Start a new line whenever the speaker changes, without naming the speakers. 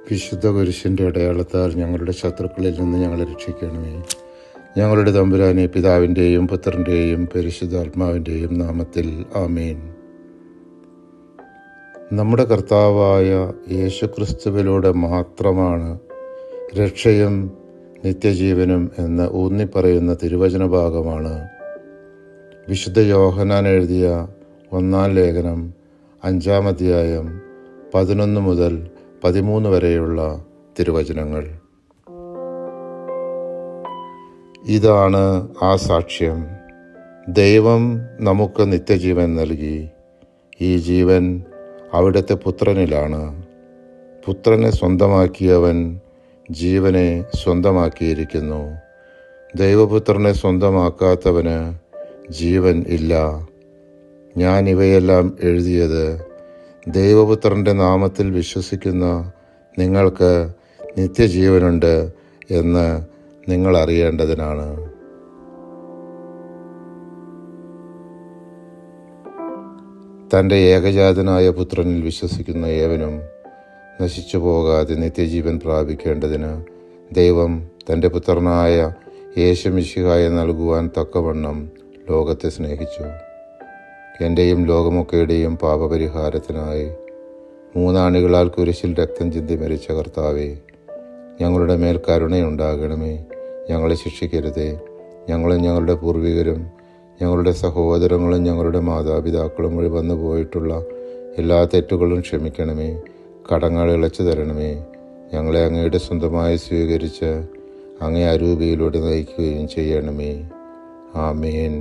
വിശുദ്ധ കുരിശിൻ്റെ അടയാളത്താൽ ഞങ്ങളുടെ ശത്രുക്കളിൽ നിന്ന് ഞങ്ങളെ രക്ഷിക്കണമേ. ഞങ്ങളുടെ തമ്പുരാനെ, പിതാവിൻ്റെയും പുത്രൻ്റെയും പരിശുദ്ധാത്മാവിൻ്റെയും നാമത്തിൽ ആമേൻ. നമ്മുടെ കർത്താവായ യേശുക്രിസ്തുവിലൂടെ മാത്രമാണ് രക്ഷയും നിത്യജീവനും എന്ന് ഊന്നിപ്പറയുന്ന തിരുവചന ഭാഗമാണ് വിശുദ്ധ യോഹന്നാൻ എഴുതിയ 1-ാം ലേഖനം 5-ാം അധ്യായം 11 മുതൽ 13 വരെയുള്ള തിരുവചനങ്ങൾ. ഇതാണ് ആ സാക്ഷ്യം: ദൈവം നമുക്ക് നിത്യജീവൻ നൽകി. ഈ ജീവൻ അവിടുത്തെ പുത്രനിലാണ്. പുത്രനെ സ്വന്തമാക്കിയവൻ ജീവനെ സ്വന്തമാക്കിയിരിക്കുന്നു. ദൈവപുത്രനെ സ്വന്തമാക്കാത്തവന് ജീവൻ ഇല്ല. ഞാൻ ഇവയെല്ലാം എഴുതിയത് ദൈവപുത്രൻ്റെ നാമത്തിൽ വിശ്വസിക്കുന്ന നിങ്ങൾക്ക് നിത്യജീവനുണ്ട് എന്ന് നിങ്ങൾ അറിയേണ്ടതിനാണ്. തൻ്റെ ഏകജാതനായ പുത്രനിൽ വിശ്വസിക്കുന്ന ഏവനും നശിച്ചു പോകാതെ നിത്യജീവൻ പ്രാപിക്കേണ്ടതിന് ദൈവം തൻ്റെ പുത്രനായ യേശുമിശിഹായെ നൽകുവാൻ തക്കവണ്ണം ലോകത്തെ സ്നേഹിച്ചു. എൻ്റെയും ലോകമൊക്കെയുടെയും പാപപരിഹാരത്തിനായി 3 ആണികളാൽ കുരിശിൽ രക്തം ചിന്തി മരിച്ച കർത്താവേ, ഞങ്ങളുടെ മേൽ കരുണയുണ്ടാകണമേ. ഞങ്ങളെ ശിക്ഷിക്കരുതേ. ഞങ്ങളും ഞങ്ങളുടെ പൂർവികരും ഞങ്ങളുടെ സഹോദരങ്ങളും ഞങ്ങളുടെ മാതാപിതാക്കളും വഴി വന്നു പോയിട്ടുള്ള എല്ലാ തെറ്റുകളും ക്ഷമിക്കണമേ. കടങ്ങൾ ഇളച്ചു തരണമേ. ഞങ്ങളെ അങ്ങയുടെ സ്വന്തമായി സ്വീകരിച്ച് അങ്ങേ അരൂപിയിലൂടെ നയിക്കുകയും ചെയ്യണമേ. ആമേൻ.